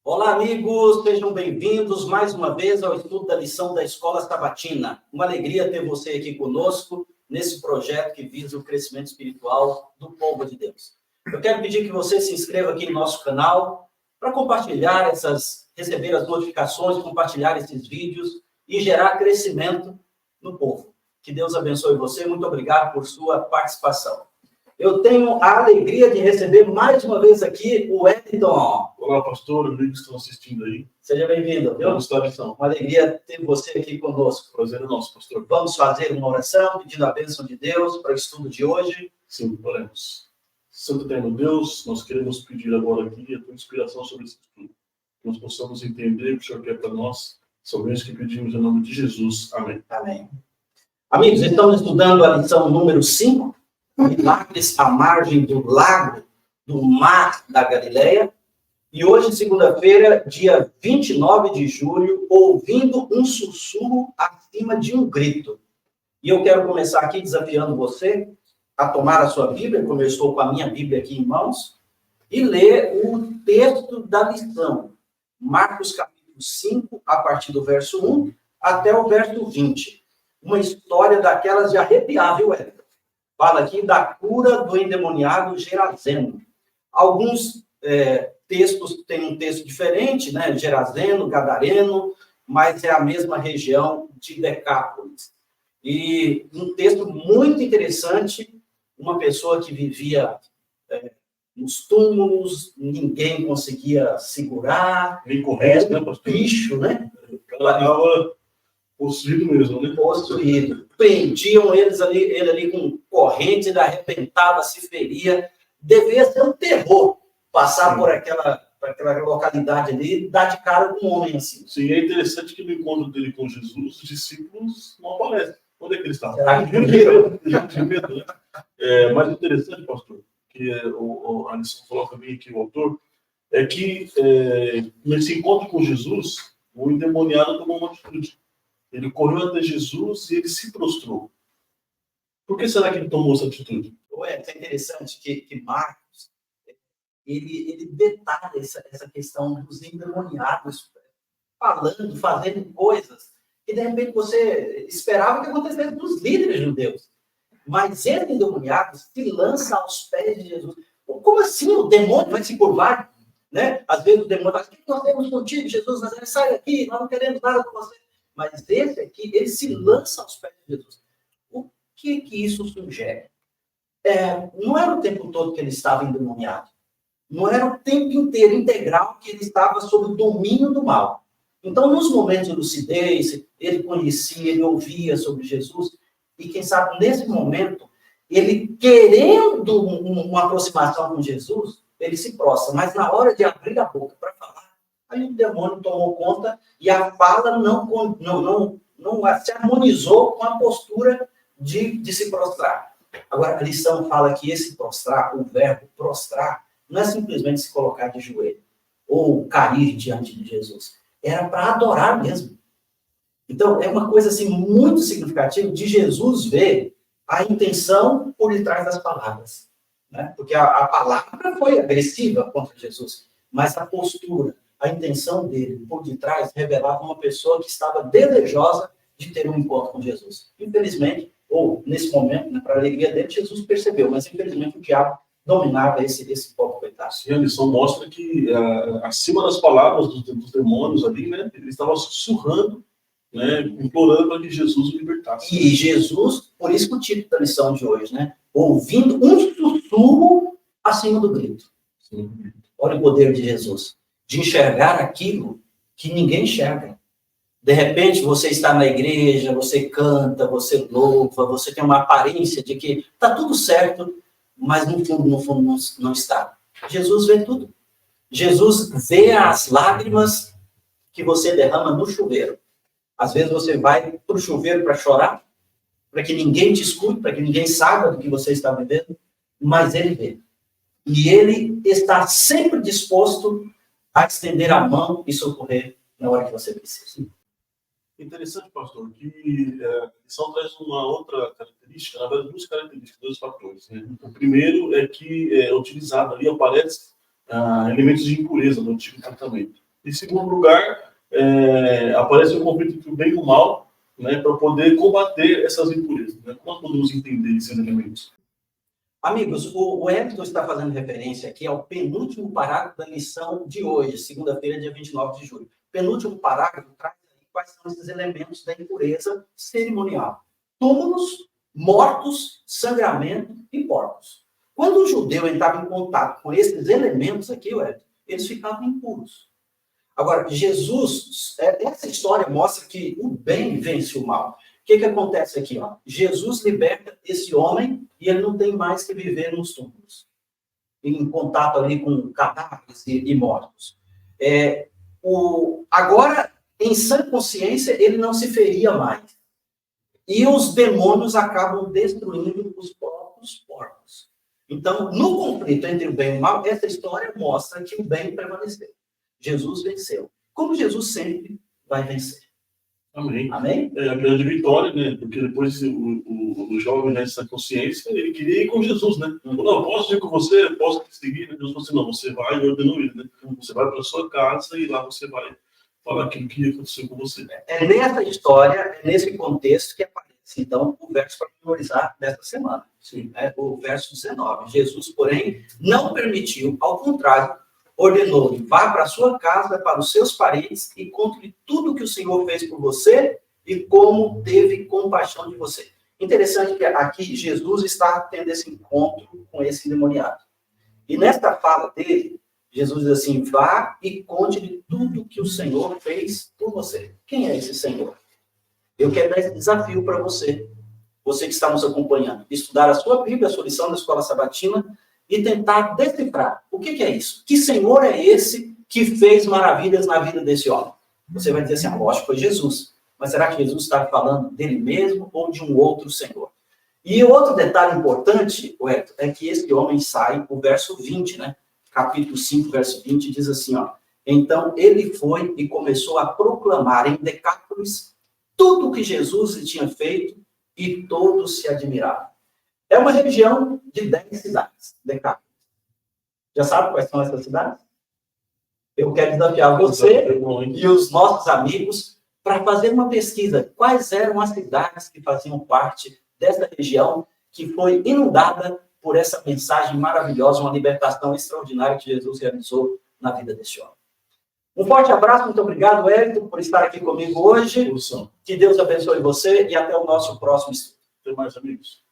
Olá, amigos, sejam bem-vindos mais uma vez ao estudo da lição da Escola Sabatina. Uma alegria ter você aqui conosco nesse projeto que visa o crescimento espiritual do povo de Deus. Eu quero pedir que você se inscreva aqui no nosso canal para compartilhar receber as notificações, compartilhar esses vídeos e gerar crescimento no povo. Que Deus abençoe você. Muito obrigado por sua participação. Eu tenho a alegria de receber mais uma vez aqui o Wellington. Olá, pastor, amigos que estão assistindo aí. Seja bem-vindo, viu? Vamos estar lição. Uma alegria ter você aqui conosco. Prazer é nosso, pastor. Vamos fazer uma oração pedindo a bênção de Deus para o estudo de hoje. Sim, oremos. Santo Eterno Deus, nós queremos pedir agora aqui a tua inspiração sobre esse estudo. Que nós possamos entender o que o Senhor quer para nós. São isso que pedimos em nome de Jesus. Amém. Amém. Amigos, estamos estudando a lição número 5, Milagres à margem do lago, do mar da Galileia. E hoje, segunda-feira, dia 29 de julho, ouvindo um sussurro acima de um grito. E eu quero começar aqui desafiando você a tomar a sua Bíblia, como eu estou com a minha Bíblia aqui em mãos, e ler o texto da lição. Marcos capítulo 5, a partir do verso 1 até o verso 20. Uma história daquelas de arrepiar, viu, Hélio? Fala aqui da cura do endemoniado Gerazeno. Alguns textos têm um texto diferente, né? Gerazeno, Gadareno, mas é a mesma região de Decápolis. E um texto muito interessante, uma pessoa que vivia nos túmulos, ninguém conseguia segurar. Nem corrente, né, pastor? Bicho, né? Ela estava possuído mesmo, né? Possuído. Prendiam ele ali com corrente, ele arrebentava, se feria. Devia ser um terror passar por aquela localidade ali e dar de cara com um homem assim. Sim, é interessante que no encontro dele com Jesus, os discípulos não aparecem. Onde é que eles estavam? Será que fugiram? De medo, né? Mais interessante, pastor, que a lição coloca bem aqui o autor, é que nesse encontro com Jesus, o endemoniado tomou uma atitude. Ele correu até Jesus e ele se prostrou. Por que será que ele tomou essa atitude? É interessante que Marcos, ele detalha essa questão dos endemoniados, falando, fazendo coisas que, de repente, você esperava que acontecesse dos líderes judeus. Mas esse endemoniado se lança aos pés de Jesus. Como assim o demônio vai se curvar? Né? Às vezes o demônio fala, o que nós temos contigo, Jesus? Sai daqui, nós não queremos nada com você. Mas esse aqui, ele se lança aos pés de Jesus. O que isso sugere? Não era o tempo todo que ele estava endemoniado. Não era o tempo inteiro, integral, que ele estava sob o domínio do mal. Então, nos momentos de lucidez, ele conhecia, ele ouvia sobre Jesus. E, quem sabe, nesse momento, ele querendo uma aproximação com Jesus, ele se prostra. Mas na hora de abrir a boca para falar, aí o demônio tomou conta e a fala não se harmonizou com a postura de se prostrar. Agora, a lição fala que esse prostrar, o verbo prostrar, não é simplesmente se colocar de joelho ou cair diante de Jesus. Era para adorar mesmo. Então, é uma coisa assim, muito significativa de Jesus ver a intenção por detrás das palavras. Né? Porque a palavra foi agressiva contra Jesus, mas a postura, a intenção dele por detrás revelava uma pessoa que estava desejosa de ter um encontro com Jesus. Infelizmente, ou nesse momento, né, para a alegria dele, Jesus percebeu, mas infelizmente o diabo dominava esse povo coitado. Sim, a lição mostra que acima das palavras dos demônios ali, né, ele estava sussurrando, né, implorando para que Jesus o libertasse. E Jesus, por isso que o título da lição de hoje, né, ouvindo um sussurro acima do grito. Sim. Olha o poder de Jesus, de enxergar aquilo que ninguém enxerga. De repente, você está na igreja, você canta, você louva, você tem uma aparência de que está tudo certo, mas no fundo não está. Jesus vê tudo. Jesus vê as lágrimas que você derrama no chuveiro. Às vezes você vai para o chuveiro para chorar, para que ninguém te escute, para que ninguém saiba do que você está vivendo, mas ele vê. E ele está sempre disposto a estender a mão e socorrer na hora que você precisa. Interessante, pastor, que a lição traz uma outra característica, na verdade, duas características, dois fatores. Né? O primeiro é que é utilizado ali, aparece elementos de impureza no Antigo Testamento. Em segundo lugar, aparece o conflito entre o bem e o mal, né, para poder combater essas impurezas. Né? Como nós podemos entender esses elementos? Amigos, o Everton está fazendo referência aqui ao penúltimo parágrafo da lição de hoje, segunda-feira, dia 29 de julho. Penúltimo parágrafo traz quais são esses elementos da impureza cerimonial. Túmulos, mortos, sangramento e porcos. Quando o judeu entrava em contato com esses elementos aqui, Everton, eles ficavam impuros. Agora, Jesus, essa história mostra que o bem vence o mal. O que acontece aqui? Ó? Jesus liberta esse homem e ele não tem mais que viver nos túmulos, em contato ali com cadáveres e mortos. Agora, em sã consciência, ele não se feria mais. E os demônios acabam destruindo os próprios porcos. Então, no conflito entre o bem e o mal, essa história mostra que o bem prevaleceu. Jesus venceu. Como Jesus sempre vai vencer. Amém. Amém? É a grande vitória, né? Porque depois o jovem, nessa consciência, ele queria ir com Jesus, né? Não, posso ir com você, posso te seguir. Né? Jesus falou assim, não, você vai e ordenou ele, né? Você vai para a sua casa e lá você vai falar aquilo que aconteceu com você. É nessa história, é nesse contexto que aparece, então, o verso para memorizar desta semana. Sim. O verso 19. Jesus, porém, não permitiu, ao contrário, ordenou-lhe, vá para a sua casa, para os seus parentes e conte tudo que o Senhor fez por você e como teve compaixão de você. Interessante que aqui Jesus está tendo esse encontro com esse endemoniado. E nesta fala dele, Jesus diz assim, vá e conte-lhe tudo que o Senhor fez por você. Quem é esse Senhor? Eu quero dar esse desafio para você, você que está nos acompanhando, estudar a sua Bíblia, a sua lição da Escola Sabatina, e tentar decifrar o que é isso. Que Senhor é esse que fez maravilhas na vida desse homem? Você vai dizer assim, lógico, foi Jesus. Mas será que Jesus está falando dele mesmo ou de um outro Senhor? E outro detalhe importante, Everton, é que esse homem sai, o verso 20, né? Capítulo 5, verso 20, diz assim, ó. Então, ele foi e começou a proclamar em Decápolis tudo o que Jesus lhe tinha feito e todos se admiravam. É uma região de 10 cidades, Decápolis. Já sabe quais são essas cidades? Eu quero desafiar você e os nossos amigos para fazer uma pesquisa. Quais eram as cidades que faziam parte dessa região que foi inundada por essa mensagem maravilhosa, uma libertação extraordinária que Jesus realizou na vida desse homem. Um forte abraço, muito obrigado, Everton, por estar aqui comigo hoje. Que Deus abençoe você e até o nosso próximo estudo. Até mais, amigos.